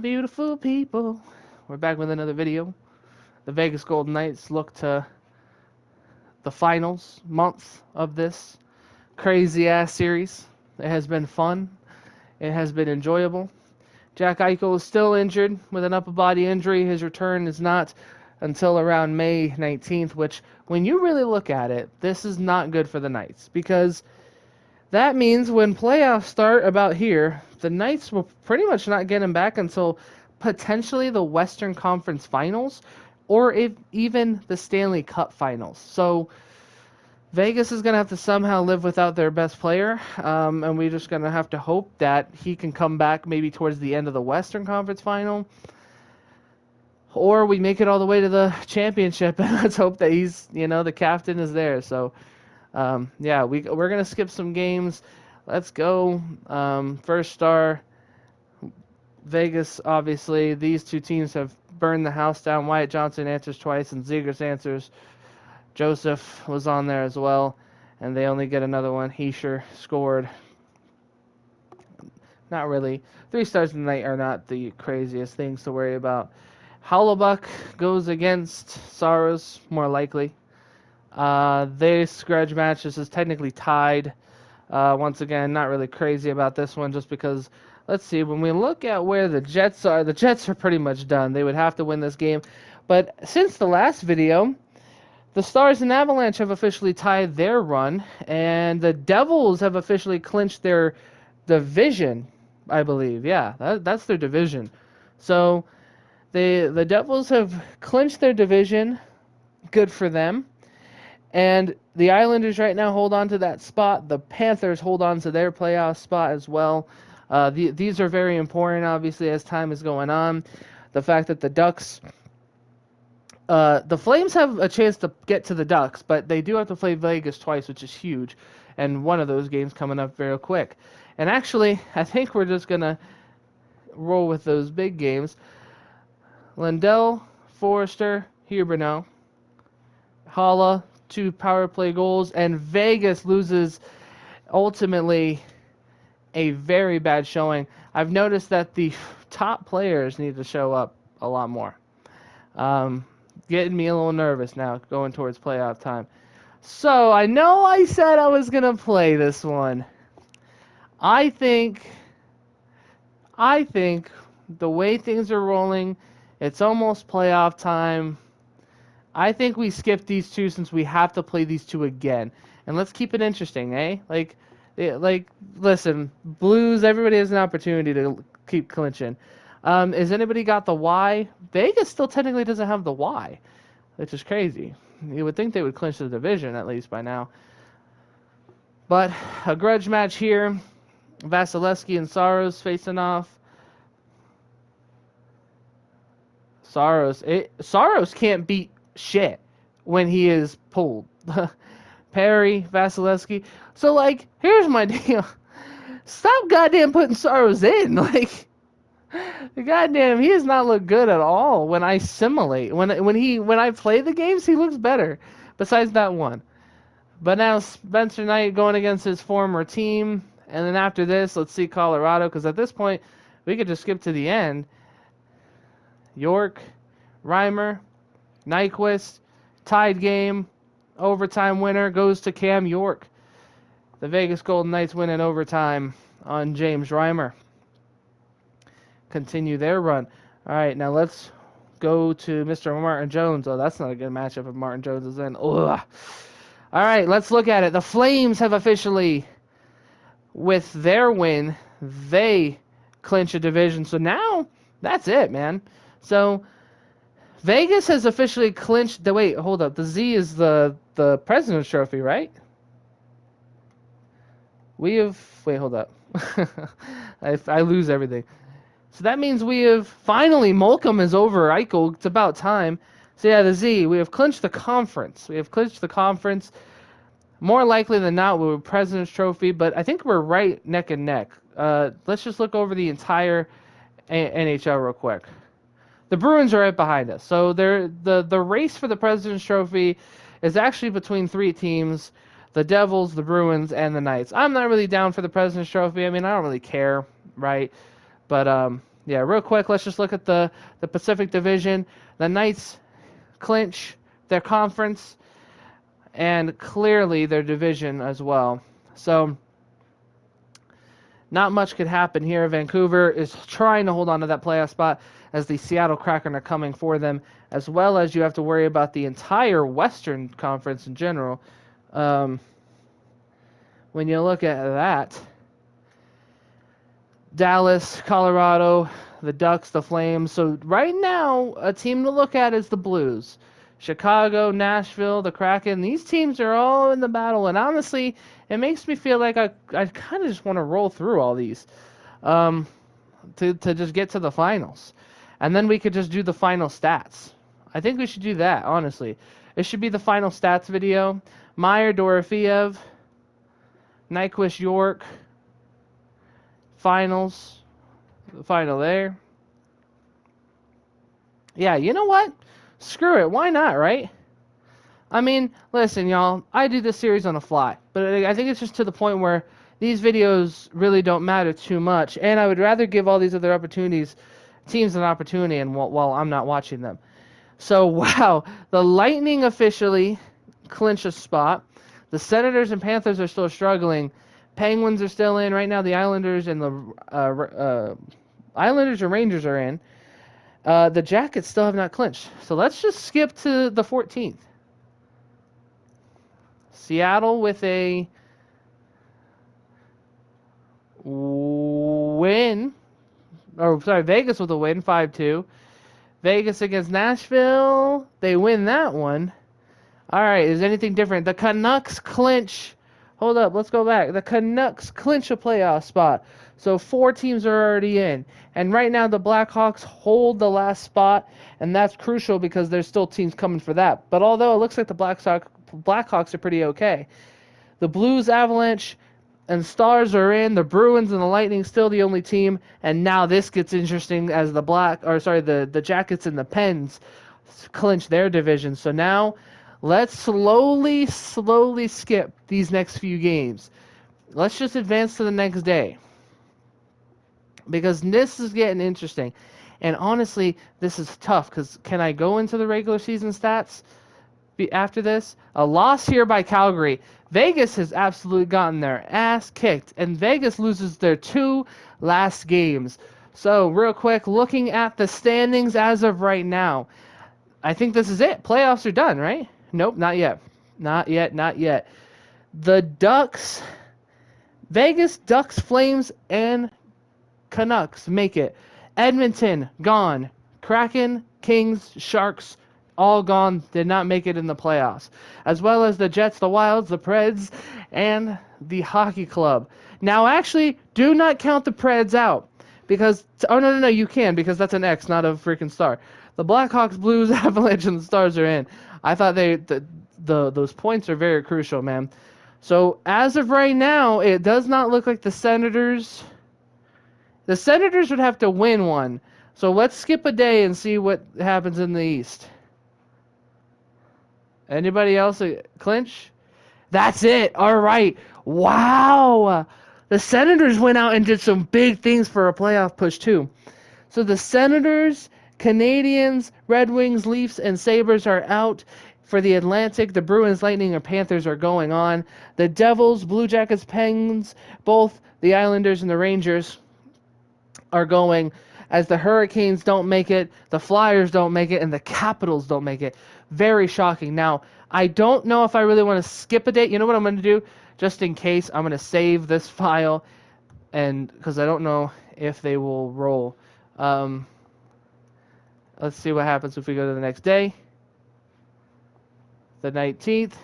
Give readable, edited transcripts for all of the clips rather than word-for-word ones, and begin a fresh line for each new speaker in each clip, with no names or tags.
Beautiful people. We're back with another video. The Vegas Golden Knights look to the finals month of this crazy ass series. It has been fun. It has been enjoyable. Jack Eichel is still injured with an upper body injury. His return is not until around May 19th, which, when you really look at it, this is not good for the Knights because that means when playoffs start about here, the Knights will pretty much not get him back until potentially the Western Conference Finals or if even the Stanley Cup Finals. So Vegas is going to have to somehow live without their best player, and we're just going to have to hope that he can come back maybe towards the end of the Western Conference Final, or we make it all the way to the championship, and let's hope that he's, the captain is there. So, yeah, we're going to skip some games. Let's go. First star, Vegas, obviously. These two teams have burned the house down. Wyatt Johnson answers twice, and Zegers answers. Joseph was on there as well, and they only get another one. Heischer scored. Not really. 3 stars tonight are not the craziest things to worry about. Howlebuck goes against Saros, more likely. This grudge match is technically tied. Once again, not really crazy about this one just because, let's see, when we look at where the Jets are pretty much done. They would have to win this game. But since the last video, the Stars and Avalanche have officially tied their run, and the Devils have officially clinched their division, I believe. Yeah, that's their division. So the Devils have clinched their division. Good for them. And the Islanders right now hold on to that spot. The Panthers hold on to their playoff spot as well. These are very important, obviously, as time is going on. The fact that the Ducks... the Flames have a chance to get to the Ducks, but they do have to play Vegas twice, which is huge. And one of those games coming up very quick. And actually, I think we're just going to roll with those big games. Lindell, Forrester, Huberdeau, Holla, 2 power play goals, and Vegas loses ultimately a very bad showing. I've noticed that the top players need to show up a lot more. Getting me a little nervous now going towards playoff time. So I know I said I was going to play this one. I think the way things are rolling, it's almost playoff time. I think we skip these two since we have to play these two again. And let's keep it interesting, eh? Listen, Blues, everybody has an opportunity to keep clinching. Has anybody got the Y? Vegas still technically doesn't have the Y, which is crazy. You would think they would clinch the division at least by now. But a grudge match here. Vasilevsky and Saros facing off. Saros can't beat shit when he is pulled. Perry, Vasilevsky. So, here's my deal. Stop goddamn putting Saros in. Goddamn, he does not look good at all when I simulate. When I play the games, he looks better. Besides that one. But now Spencer Knight going against his former team. And then after this, let's see Colorado. Because at this point, we could just skip to the end. York, Reimer, Nyquist, tied game. Overtime winner goes to Cam York. The Vegas Golden Knights win in overtime on James Reimer. Continue their run. All right, now let's go to Mr. Martin Jones. Oh, that's not a good matchup if Martin Jones is in. Ugh. All right, let's look at it. The Flames have officially, with their win, they clinch a division. So now, that's it, man. So Vegas has officially clinched the... Wait, hold up. The Z is the President's Trophy, right? We have... Wait, hold up. I lose everything. So that means we have... Finally, Malcolm is over Eichel. It's about time. So yeah, the Z. We have clinched the conference. More likely than not, we have President's Trophy, but I think we're right neck and neck. Let's just look over the entire NHL real quick. The Bruins are right behind us. So the race for the President's Trophy is actually between 3 teams, the Devils, the Bruins, and the Knights. I'm not really down for the President's Trophy. I mean, I don't really care, right? But Yeah, real quick, let's just look at the Pacific Division. The Knights clinch their conference and clearly their division as well. So not much could happen here. Vancouver is trying to hold on to that playoff spot as the Seattle Kraken are coming for them, as well as you have to worry about the entire Western Conference in general. When you look at that, Dallas, Colorado, the Ducks, the Flames. So right now, a team to look at is the Blues. Chicago, Nashville, the Kraken. These teams are all in the battle, and honestly, it makes me feel like I kind of just want to roll through all these to just get to the finals. And then we could just do the final stats. I think we should do that, honestly. It should be the final stats video. Meyer, Dorofeev, Nyquist, York, finals, the final there. Yeah, you know what? Screw it. Why not, right? I mean, listen, y'all. I do this series on the fly, but I think it's just to the point where these videos really don't matter too much, and I would rather give all these other teams an opportunity, and while I'm not watching them. So, wow, the Lightning officially clinch a spot. The Senators and Panthers are still struggling. Penguins are still in right now. The Islanders and the Islanders and Rangers are in. The Jackets still have not clinched. So let's just skip to the 14th. Seattle with a win. Or, sorry, Vegas with a win, 5-2. Vegas against Nashville. They win that one. All right, is anything different? The Canucks clinch. Hold up, let's go back. The Canucks clinch a playoff spot. So 4 teams are already in. And right now the Blackhawks hold the last spot, and that's crucial because there's still teams coming for that. But although it looks like the Blackhawks are pretty okay. The Blues, Avalanche, and Stars are in. The Bruins and the Lightning still the only team. And now this gets interesting as the Jackets and the Pens clinch their division. So now let's slowly skip these next few games. Let's just advance to the next day. Because this is getting interesting. And honestly, this is tough because can I go into the regular season stats after this? A loss here by Calgary. Vegas has absolutely gotten their ass kicked, and Vegas loses their 2 last games. So, real quick, looking at the standings as of right now, I think this is it. Playoffs are done, right? Nope, not yet. Not yet. The Ducks, Vegas, Ducks, Flames, and Canucks make it. Edmonton, gone. Kraken, Kings, Sharks, all gone. Did not make it in the playoffs. As well as the Jets, the Wilds, the Preds, and the Hockey Club. Now, actually, do not count the Preds out. Because, oh, no, you can, because that's an X, not a freaking star. The Blackhawks, Blues, Avalanche, and the Stars are in. I thought those points are very crucial, man. So, as of right now, it does not look like the Senators would have to win one. So let's skip a day and see what happens in the East. Anybody else clinch? That's it. All right. Wow. The Senators went out and did some big things for a playoff push, too. So the Senators, Canadians, Red Wings, Leafs, and Sabres are out. For the Atlantic, the Bruins, Lightning, and Panthers are going on. The Devils, Blue Jackets, Penguins, both the Islanders and the Rangers are going. As the Hurricanes don't make it, the Flyers don't make it, and the Capitals don't make it. Very shocking. Now, I don't know if I really want to skip a date. You know what I'm going to do? Just in case, I'm going to save this file, and because I don't know if they will roll. Let's see what happens if we go to the next day. The 19th.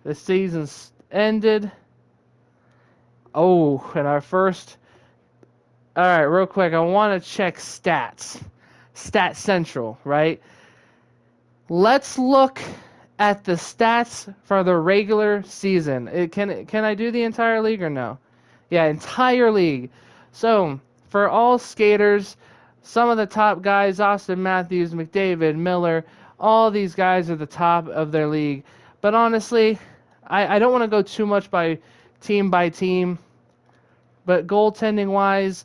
The season's ended. Oh, and our first... All right, real quick, I want to check stats. Stat Central, right? Let's look at the stats for the regular season. Can I do the entire league or no? Yeah, entire league. So, for all skaters, some of the top guys, Austin Matthews, McDavid, Miller, all these guys are the top of their league. But honestly, I don't want to go too much by team, but goaltending-wise,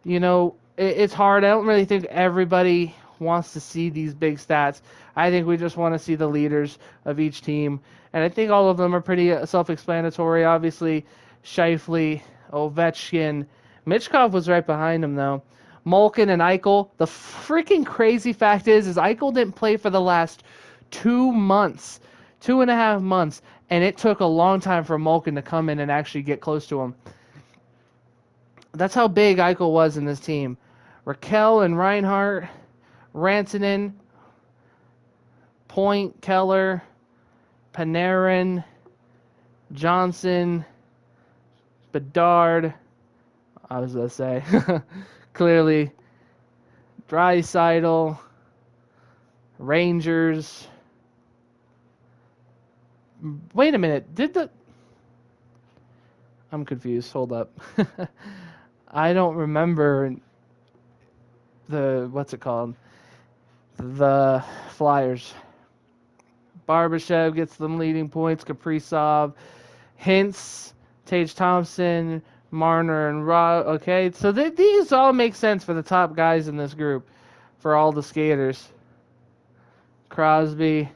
you know, it's hard. I don't really think everybody wants to see these big stats. I think we just want to see the leaders of each team, and I think all of them are pretty self-explanatory. Obviously, Scheifele, Ovechkin, Michkov was right behind him though. Malkin and Eichel. The freaking crazy fact is Eichel didn't play for the last 2 months, 2.5 months, and it took a long time for Malkin to come in and actually get close to him. That's how big Eichel was in this team. Raquel and Reinhardt, Rantanen, Point, Keller, Panarin, Johnson, Bedard. I was going to say, clearly, Draisaitl, Rangers. Wait a minute. I'm confused. Hold up. I don't remember what's it called? The Flyers. Barbashev gets them leading points. Kaprizov, Hintz, Tage Thompson, Marner, and Rob. Okay, so these all make sense for the top guys in this group, for all the skaters. Crosby,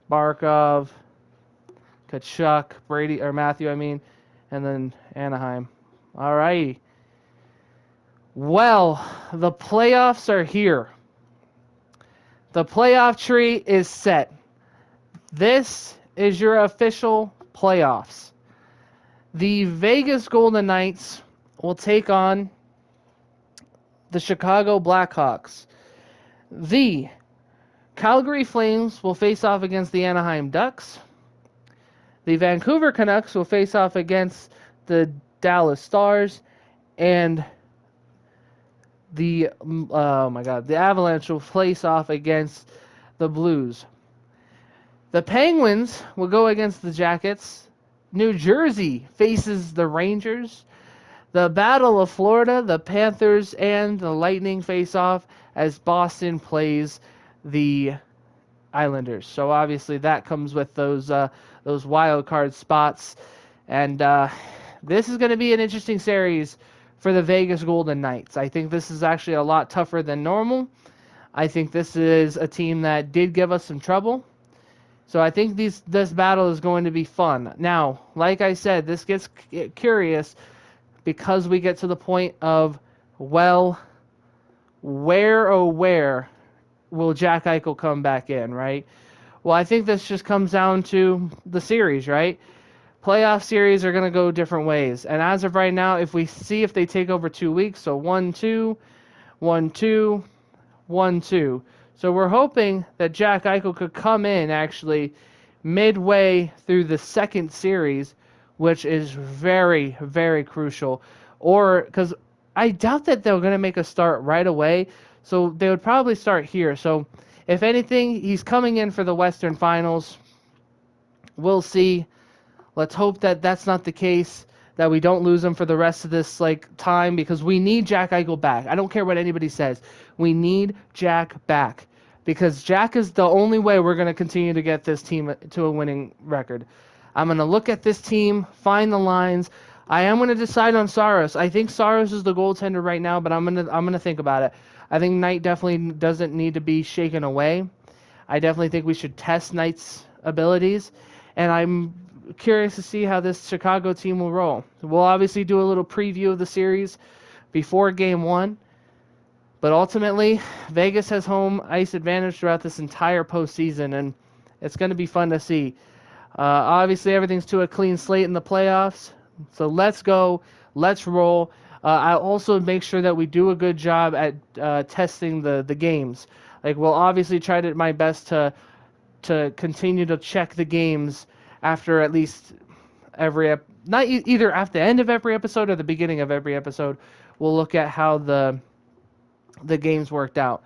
Barkov, Kachuk, Brady, or Matthew, I mean, and then Anaheim. All right. Well, the playoffs are here. The playoff tree is set. This is your official playoffs. The Vegas Golden Knights will take on the Chicago Blackhawks. The Calgary Flames will face off against the Anaheim Ducks. The Vancouver Canucks will face off against the Dallas Stars. And the Avalanche will face off against the Blues. The Penguins will go against the Jackets. New Jersey faces the Rangers. The Battle of Florida, the Panthers and the Lightning face off as Boston plays the Islanders. So obviously that comes with those wild card spots, and this is going to be an interesting series for the Vegas Golden Knights. I think this is actually a lot tougher than normal. I think this is a team that did give us some trouble. So I think this battle is going to be fun. Now, like I said, this gets curious because we get to the point of, well, where will Jack Eichel come back in, right? Well, I think this just comes down to the series, right? Playoff series are going to go different ways. And as of right now, if we see if they take over 2 weeks, so 1-2, 1-2, 1-2. So we're hoping that Jack Eichel could come in actually midway through the second series, which is very, very crucial. Or because I doubt that they're going to make a start right away, so they would probably start here. So if anything, he's coming in for the Western Finals. We'll see. Let's hope that that's not the case, that we don't lose him for the rest of this time, because we need Jack Eichel back. I don't care what anybody says. We need Jack back, because Jack is the only way we're going to continue to get this team to a winning record. I'm going to look at this team, find the lines. I am going to decide on Saros. I think Saros is the goaltender right now, but I'm going to think about it. I think Knight definitely doesn't need to be shaken away. I definitely think we should test Knight's abilities, and I'm curious to see how this Chicago team will roll. We'll obviously do a little preview of the series before Game 1, but ultimately, Vegas has home ice advantage throughout this entire postseason, and it's going to be fun to see. Obviously, everything's to a clean slate in the playoffs, so let's go, let's roll. I'll also make sure that we do a good job at testing the games. We'll obviously try to my best to continue to check the games after at least either at the end of every episode or the beginning of every episode. We'll look at how the games worked out.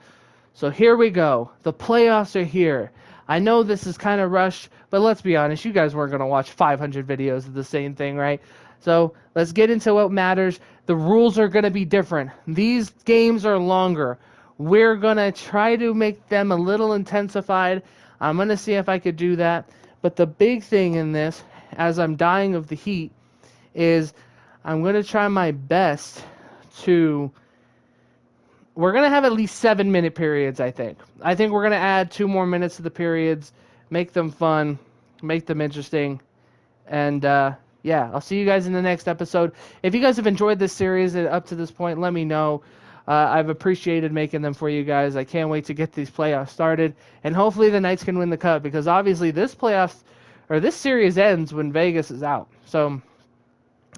So here we go. The playoffs are here. I know this is kind of rushed, but let's be honest, you guys weren't going to watch 500 videos of the same thing, right? So let's get into what matters. The rules are going to be different. These games are longer. We're going to try to make them a little intensified. I'm going to see if I could do that. But the big thing in this, as I'm dying of the heat, is I'm going to try my best to we're going to have at least 7-minute periods, I think. I think we're going to add 2 more minutes to the periods, make them fun, make them interesting. And yeah, I'll see you guys in the next episode. If you guys have enjoyed this series up to this point, let me know. I've appreciated making them for you guys. I can't wait to get these playoffs started, and hopefully the Knights can win the cup, because obviously this series ends when Vegas is out. So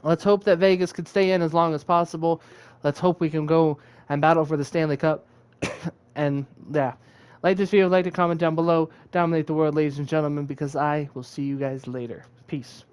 let's hope that Vegas could stay in as long as possible. Let's hope we can go and battle for the Stanley Cup. And yeah, like this video, like to comment down below, dominate the world, ladies and gentlemen, because I will see you guys later. Peace.